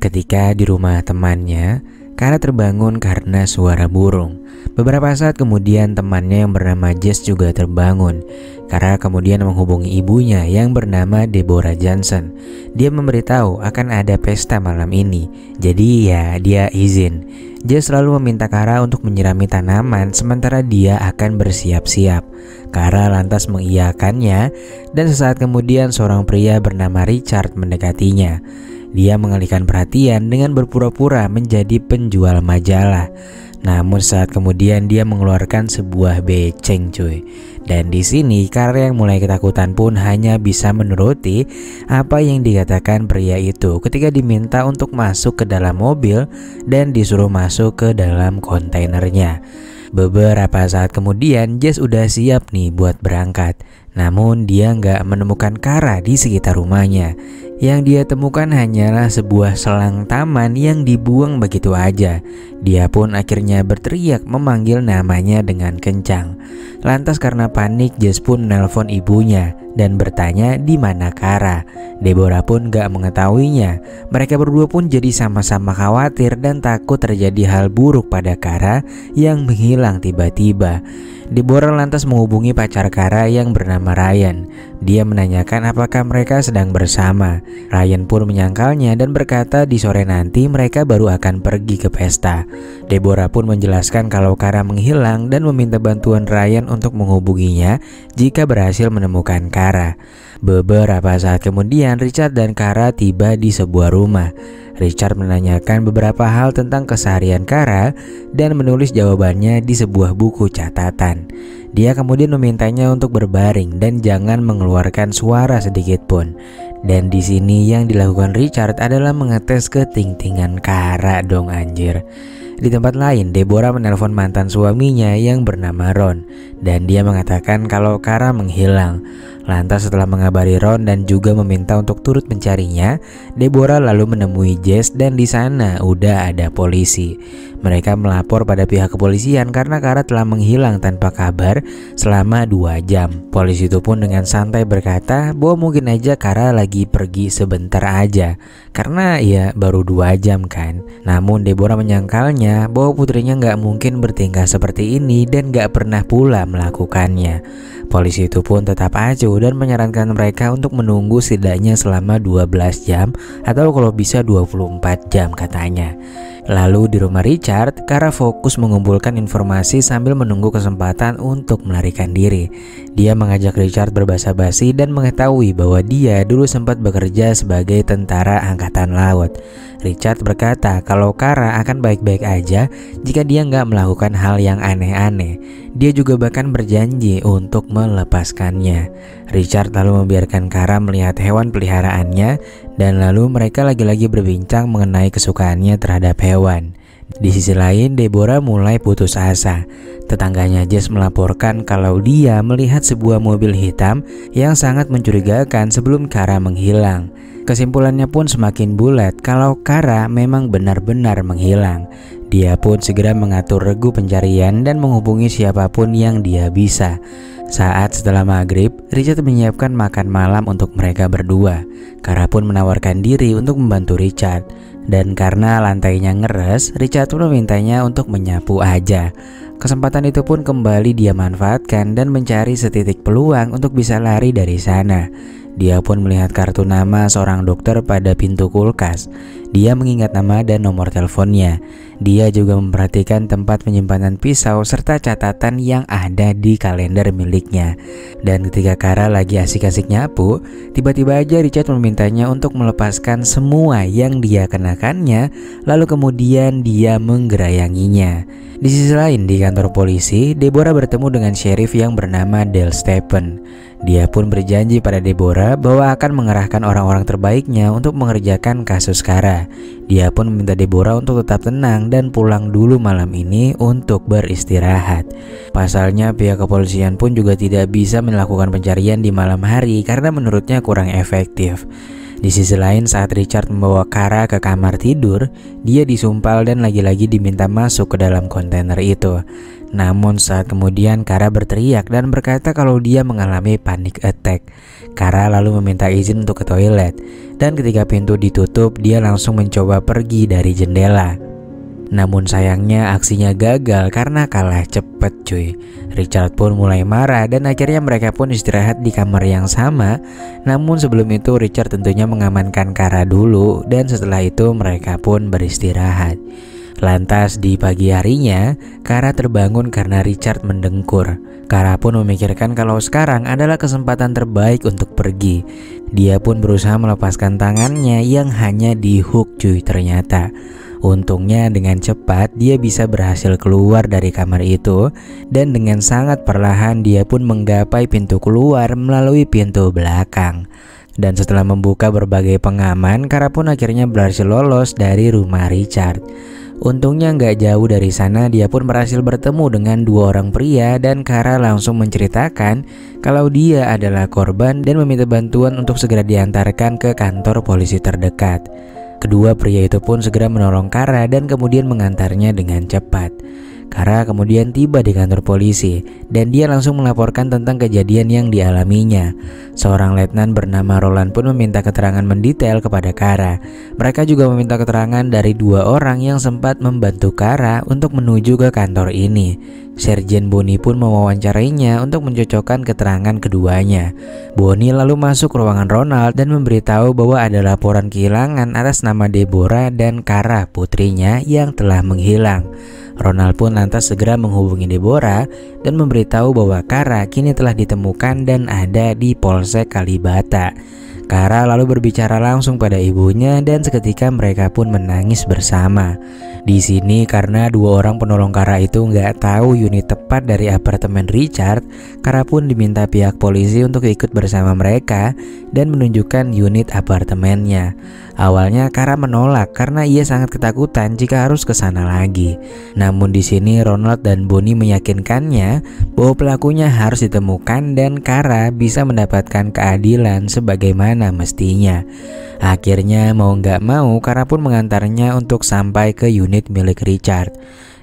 Ketika di rumah temannya, Kara terbangun karena suara burung. Beberapa saat kemudian temannya yang bernama Jess juga terbangun. Kara kemudian menghubungi ibunya yang bernama Deborah Johnson. Dia memberitahu akan ada pesta malam ini, jadi ya dia izin. Jess selalu meminta Kara untuk menyirami tanaman sementara dia akan bersiap-siap. Kara lantas mengiyakannya dan sesaat kemudian seorang pria bernama Richard mendekatinya. Dia mengalihkan perhatian dengan berpura-pura menjadi penjual majalah. Namun saat kemudian dia mengeluarkan sebuah beceng cuy. Dan di sini Kara yang mulai ketakutan pun hanya bisa menuruti apa yang dikatakan pria itu ketika diminta untuk masuk ke dalam mobil dan disuruh masuk ke dalam kontainernya. Beberapa saat kemudian Jess udah siap nih buat berangkat. Namun dia nggak menemukan Kara di sekitar rumahnya. Yang dia temukan hanyalah sebuah selang taman yang dibuang begitu aja. Dia pun akhirnya berteriak memanggil namanya dengan kencang. Lantas karena panik Jess pun nelpon ibunya dan bertanya di mana Kara. Deborah pun gak mengetahuinya. Mereka berdua pun jadi sama-sama khawatir dan takut terjadi hal buruk pada Kara yang menghilang tiba-tiba. Deborah lantas menghubungi pacar Kara yang bernama Ryan. Dia menanyakan apakah mereka sedang bersama. Ryan pun menyangkalnya dan berkata di sore nanti mereka baru akan pergi ke pesta. Deborah pun menjelaskan kalau Kara menghilang dan meminta bantuan Ryan untuk menghubunginya jika berhasil menemukan Kara. Beberapa saat kemudian Richard dan Kara tiba di sebuah rumah. Richard menanyakan beberapa hal tentang keseharian Kara dan menulis jawabannya di sebuah buku catatan. Dia kemudian memintanya untuk berbaring dan jangan mengeluarkan suara sedikit pun. Dan di sini yang dilakukan Richard adalah mengetes ketingtingan Kara dong anjir. Di tempat lain, Deborah menelpon mantan suaminya yang bernama Ron dan dia mengatakan kalau Kara menghilang. Lantas setelah mengabari Ron dan juga meminta untuk turut mencarinya, Deborah lalu menemui Jess dan di sana udah ada polisi. Mereka melapor pada pihak kepolisian karena Kara telah menghilang tanpa kabar selama 2 jam. Polisi itu pun dengan santai berkata bahwa mungkin aja Kara lagi pergi sebentar aja karena ya baru 2 jam kan. Namun Deborah menyangkalnya bahwa putrinya nggak mungkin bertingkah seperti ini dan nggak pernah pula melakukannya. Polisi itu pun tetap acuh dan menyarankan mereka untuk menunggu setidaknya selama 12 jam atau kalau bisa 24 jam katanya. Lalu di rumah Richard, Kara fokus mengumpulkan informasi sambil menunggu kesempatan untuk melarikan diri. Dia mengajak Richard berbasa-basi dan mengetahui bahwa dia dulu sempat bekerja sebagai tentara angkatan laut. Richard berkata kalau Kara akan baik-baik aja jika dia nggak melakukan hal yang aneh-aneh. Dia juga bahkan berjanji untuk melepaskannya. Richard lalu membiarkan Kara melihat hewan peliharaannya dan lalu mereka lagi-lagi berbincang mengenai kesukaannya terhadap hewan. Di sisi lain, Deborah mulai putus asa. Tetangganya Jess melaporkan kalau dia melihat sebuah mobil hitam yang sangat mencurigakan sebelum Kara menghilang. Kesimpulannya pun semakin bulat kalau Kara memang benar-benar menghilang. Dia pun segera mengatur regu pencarian dan menghubungi siapapun yang dia bisa. Saat setelah maghrib, Richard menyiapkan makan malam untuk mereka berdua. Kara pun menawarkan diri untuk membantu Richard. Dan karena lantainya ngeres, Richard pun memintanya untuk menyapu aja. Kesempatan itu pun kembali dia manfaatkan dan mencari setitik peluang untuk bisa lari dari sana. Dia pun melihat kartu nama seorang dokter pada pintu kulkas. Dia mengingat nama dan nomor teleponnya. Dia juga memperhatikan tempat penyimpanan pisau serta catatan yang ada di kalender miliknya. Dan ketika Kara lagi asik-asik nyapu, tiba-tiba aja Richard memintanya untuk melepaskan semua yang dia kenakannya, lalu kemudian dia menggerayanginya. Di sisi lain di kantor polisi, Deborah bertemu dengan sheriff yang bernama Dale Stephen. Dia pun berjanji pada Deborah bahwa akan mengerahkan orang-orang terbaiknya untuk mengerjakan kasus Kara. Dia pun meminta Deborah untuk tetap tenang dan pulang dulu malam ini untuk beristirahat. Pasalnya pihak kepolisian pun juga tidak bisa melakukan pencarian di malam hari karena menurutnya kurang efektif. Di sisi lain saat Richard membawa Kara ke kamar tidur, dia disumpal dan lagi-lagi diminta masuk ke dalam kontainer itu. Namun saat kemudian Kara berteriak dan berkata kalau dia mengalami panic attack. Kara lalu meminta izin untuk ke toilet, dan ketika pintu ditutup dia langsung mencoba pergi dari jendela. Namun sayangnya aksinya gagal karena kalah cepet cuy. Richard pun mulai marah dan akhirnya mereka pun istirahat di kamar yang sama. Namun sebelum itu Richard tentunya mengamankan Kara dulu, dan setelah itu mereka pun beristirahat. Lantas di pagi harinya, Kara terbangun karena Richard mendengkur. Kara pun memikirkan kalau sekarang adalah kesempatan terbaik untuk pergi. Dia pun berusaha melepaskan tangannya yang hanya dihook cuy ternyata. Untungnya dengan cepat dia bisa berhasil keluar dari kamar itu, dan dengan sangat perlahan dia pun menggapai pintu keluar melalui pintu belakang. Dan setelah membuka berbagai pengaman, Kara pun akhirnya berhasil lolos dari rumah Richard. Untungnya nggak jauh dari sana dia pun berhasil bertemu dengan dua orang pria, dan Kara langsung menceritakan kalau dia adalah korban dan meminta bantuan untuk segera diantarkan ke kantor polisi terdekat. Kedua pria itu pun segera menolong Kara dan kemudian mengantarnya dengan cepat. Kara kemudian tiba di kantor polisi dan dia langsung melaporkan tentang kejadian yang dialaminya. Seorang letnan bernama Roland pun meminta keterangan mendetail kepada Kara. Mereka juga meminta keterangan dari dua orang yang sempat membantu Kara untuk menuju ke kantor ini. Sergeant Bonnie pun mewawancarainya untuk mencocokkan keterangan keduanya. Bonnie lalu masuk ke ruangan Ronald dan memberitahu bahwa ada laporan kehilangan atas nama Deborah dan Kara putrinya yang telah menghilang. Ronald pun lantas segera menghubungi Deborah dan memberitahu bahwa Kara kini telah ditemukan dan ada di Polsek Kalibata. Kara lalu berbicara langsung pada ibunya dan seketika mereka pun menangis bersama. Di sini karena dua orang penolong Kara itu nggak tahu unit tepat dari apartemen Richard, Kara pun diminta pihak polisi untuk ikut bersama mereka dan menunjukkan unit apartemennya. Awalnya Kara menolak karena ia sangat ketakutan jika harus ke sana lagi. Namun di sini Ronald dan Bonnie meyakinkannya bahwa pelakunya harus ditemukan dan Kara bisa mendapatkan keadilan sebagaimana mestinya. Akhirnya mau nggak mau Kara pun mengantarnya untuk sampai ke unit milik Richard.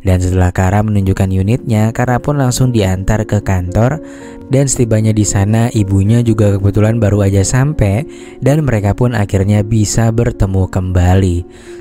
Dan setelah Kara menunjukkan unitnya, Kara pun langsung diantar ke kantor. Dan setibanya di sana, ibunya juga kebetulan baru aja sampai dan mereka pun akhirnya bisa bertemu kembali.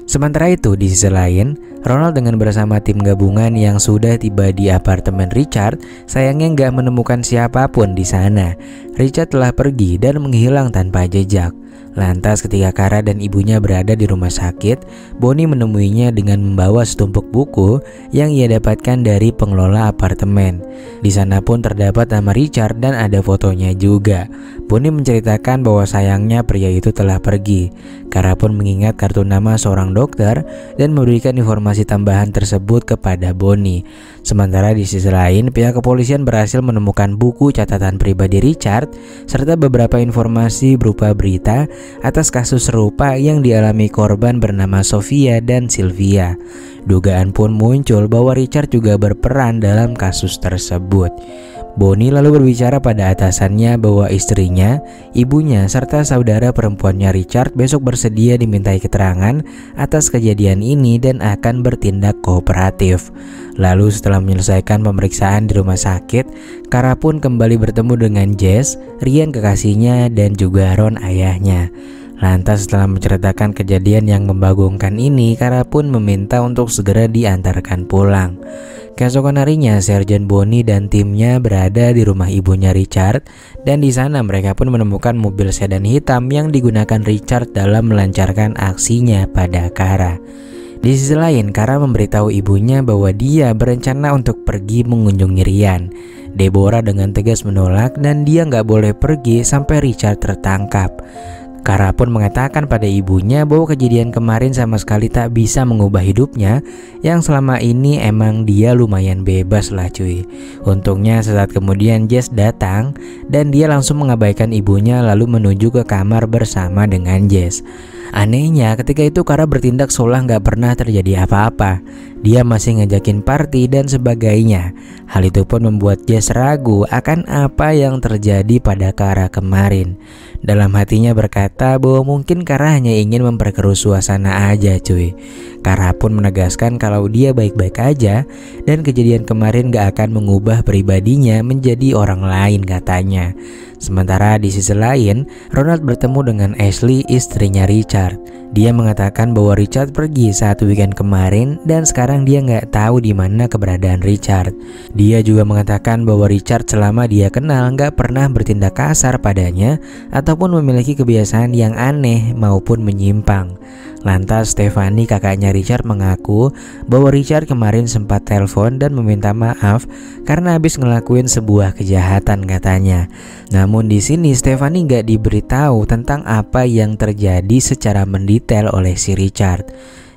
Sementara itu di sisi lain, Ronald dengan bersama tim gabungan yang sudah tiba di apartemen Richard, sayangnya nggak menemukan siapapun di sana. Richard telah pergi dan menghilang tanpa jejak. Lantas ketika Kara dan ibunya berada di rumah sakit, Bonnie menemuinya dengan membawa setumpuk buku yang ia dapatkan dari pengelola apartemen. Di sana pun terdapat nama Richard dan ada fotonya juga. Bonnie menceritakan bahwa sayangnya pria itu telah pergi. Kara pun mengingat kartu nama seorang dokter dan memberikan informasi tambahan tersebut kepada Bonnie. Sementara di sisi lain, pihak kepolisian berhasil menemukan buku catatan pribadi Richard serta beberapa informasi berupa berita atas kasus serupa yang dialami korban bernama Sofia dan Sylvia. Dugaan pun muncul bahwa Richard juga berperan dalam kasus tersebut. Bonnie lalu berbicara pada atasannya bahwa istrinya, ibunya, serta saudara perempuannya Richard besok bersedia dimintai keterangan atas kejadian ini dan akan bertindak kooperatif. Lalu setelah menyelesaikan pemeriksaan di rumah sakit, Kara pun kembali bertemu dengan Jess, Ryan kekasihnya, dan juga Ron ayahnya. Lantas setelah menceritakan kejadian yang membagongkan ini, Kara pun meminta untuk segera diantarkan pulang. Keesokan harinya, Sergeant Bonnie dan timnya berada di rumah ibunya Richard, dan di sana mereka pun menemukan mobil sedan hitam yang digunakan Richard dalam melancarkan aksinya pada Kara. Di sisi lain, Kara memberitahu ibunya bahwa dia berencana untuk pergi mengunjungi Ryan. Deborah dengan tegas menolak dan dia nggak boleh pergi sampai Richard tertangkap. Kara pun mengatakan pada ibunya bahwa kejadian kemarin sama sekali tak bisa mengubah hidupnya, yang selama ini emang dia lumayan bebas lah cuy. Untungnya sesaat kemudian Jess datang dan dia langsung mengabaikan ibunya lalu menuju ke kamar bersama dengan Jess. Anehnya ketika itu Kara bertindak seolah nggak pernah terjadi apa-apa. Dia masih ngajakin party dan sebagainya. Hal itu pun membuat Jess ragu akan apa yang terjadi pada Kara kemarin. Dalam hatinya berkata bahwa mungkin Kara hanya ingin memperkeruh suasana aja cuy. Kara pun menegaskan kalau dia baik-baik aja dan kejadian kemarin gak akan mengubah pribadinya menjadi orang lain katanya. Sementara di sisi lain, Ronald bertemu dengan Ashley, istrinya Richard. Dia mengatakan bahwa Richard pergi saat weekend kemarin dan sekarang dia nggak tahu di mana keberadaan Richard. Dia juga mengatakan bahwa Richard selama dia kenal nggak pernah bertindak kasar padanya ataupun memiliki kebiasaan yang aneh maupun menyimpang. Lantas Stephanie, kakaknya Richard, mengaku bahwa Richard kemarin sempat telepon dan meminta maaf karena habis ngelakuin sebuah kejahatan katanya. Namun di sini Stephanie nggak diberitahu tentang apa yang terjadi secara mendetail oleh si Richard.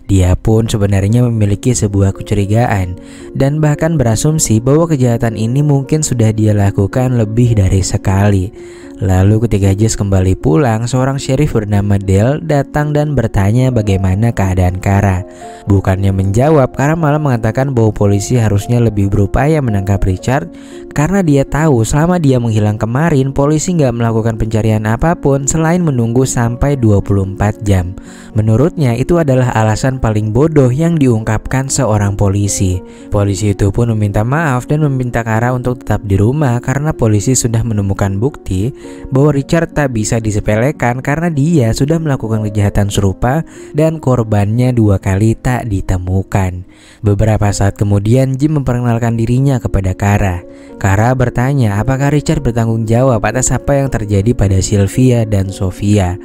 Dia pun sebenarnya memiliki sebuah kecurigaan dan bahkan berasumsi bahwa kejahatan ini mungkin sudah dia lakukan lebih dari sekali. Lalu ketika Jess kembali pulang, seorang sheriff bernama Dale datang dan bertanya bagaimana keadaan Kara. Bukannya menjawab, Kara malah mengatakan bahwa polisi harusnya lebih berupaya menangkap Richard karena dia tahu selama dia menghilang kemarin, polisi nggak melakukan pencarian apapun selain menunggu sampai 24 jam. Menurutnya itu adalah alasan paling bodoh yang diungkapkan seorang polisi. Polisi itu pun meminta maaf dan meminta Kara untuk tetap di rumah karena polisi sudah menemukan bukti bahwa Richard tak bisa disepelekan karena dia sudah melakukan kejahatan serupa dan korbannya 2 kali tak ditemukan. Beberapa saat kemudian Jim memperkenalkan dirinya kepada Kara. Kara bertanya apakah Richard bertanggung jawab atas apa yang terjadi pada Sylvia dan Sofia.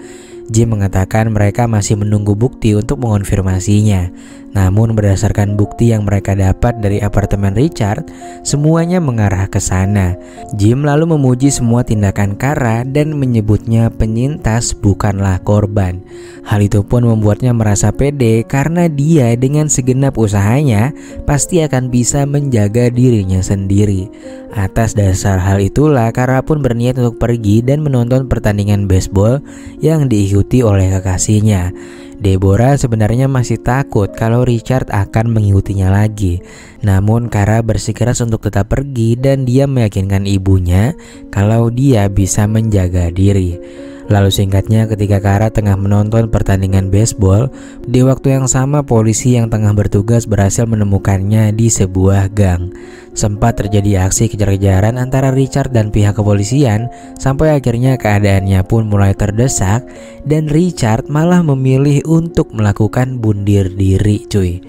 Jim mengatakan mereka masih menunggu bukti untuk mengonfirmasinya. Namun berdasarkan bukti yang mereka dapat dari apartemen Richard, semuanya mengarah ke sana. Jim lalu memuji semua tindakan Kara dan menyebutnya penyintas bukanlah korban. Hal itu pun membuatnya merasa pede karena dia dengan segenap usahanya pasti akan bisa menjaga dirinya sendiri. Atas dasar hal itulah Kara pun berniat untuk pergi dan menonton pertandingan baseball yang diikuti oleh kekasihnya. Deborah sebenarnya masih takut kalau Richard akan mengikutinya lagi. Namun Kara bersikeras untuk tetap pergi dan dia meyakinkan ibunya kalau dia bisa menjaga diri. Lalu singkatnya ketika Kara tengah menonton pertandingan baseball, di waktu yang sama polisi yang tengah bertugas berhasil menemukannya di sebuah gang. Sempat terjadi aksi kejar-kejaran antara Richard dan pihak kepolisian sampai akhirnya keadaannya pun mulai terdesak dan Richard malah memilih untuk melakukan bunuh diri cuy.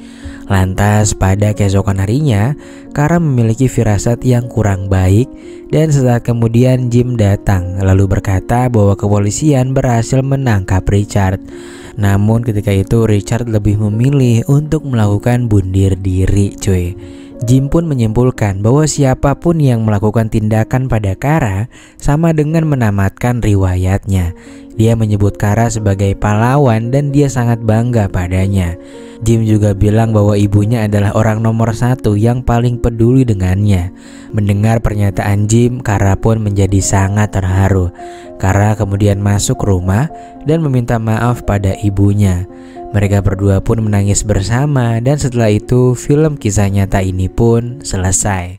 Lantas pada keesokan harinya, Kara memiliki firasat yang kurang baik dan sesaat kemudian Jim datang lalu berkata bahwa kepolisian berhasil menangkap Richard. Namun ketika itu Richard lebih memilih untuk melakukan bunuh diri cuy. Jim pun menyimpulkan bahwa siapapun yang melakukan tindakan pada Kara sama dengan menamatkan riwayatnya. Dia menyebut Kara sebagai pahlawan dan dia sangat bangga padanya. Jim juga bilang bahwa ibunya adalah orang nomor 1 yang paling peduli dengannya. Mendengar pernyataan Jim, Kara pun menjadi sangat terharu. Kara kemudian masuk rumah dan meminta maaf pada ibunya. Mereka berdua pun menangis bersama dan setelah itu film kisah nyata ini pun selesai.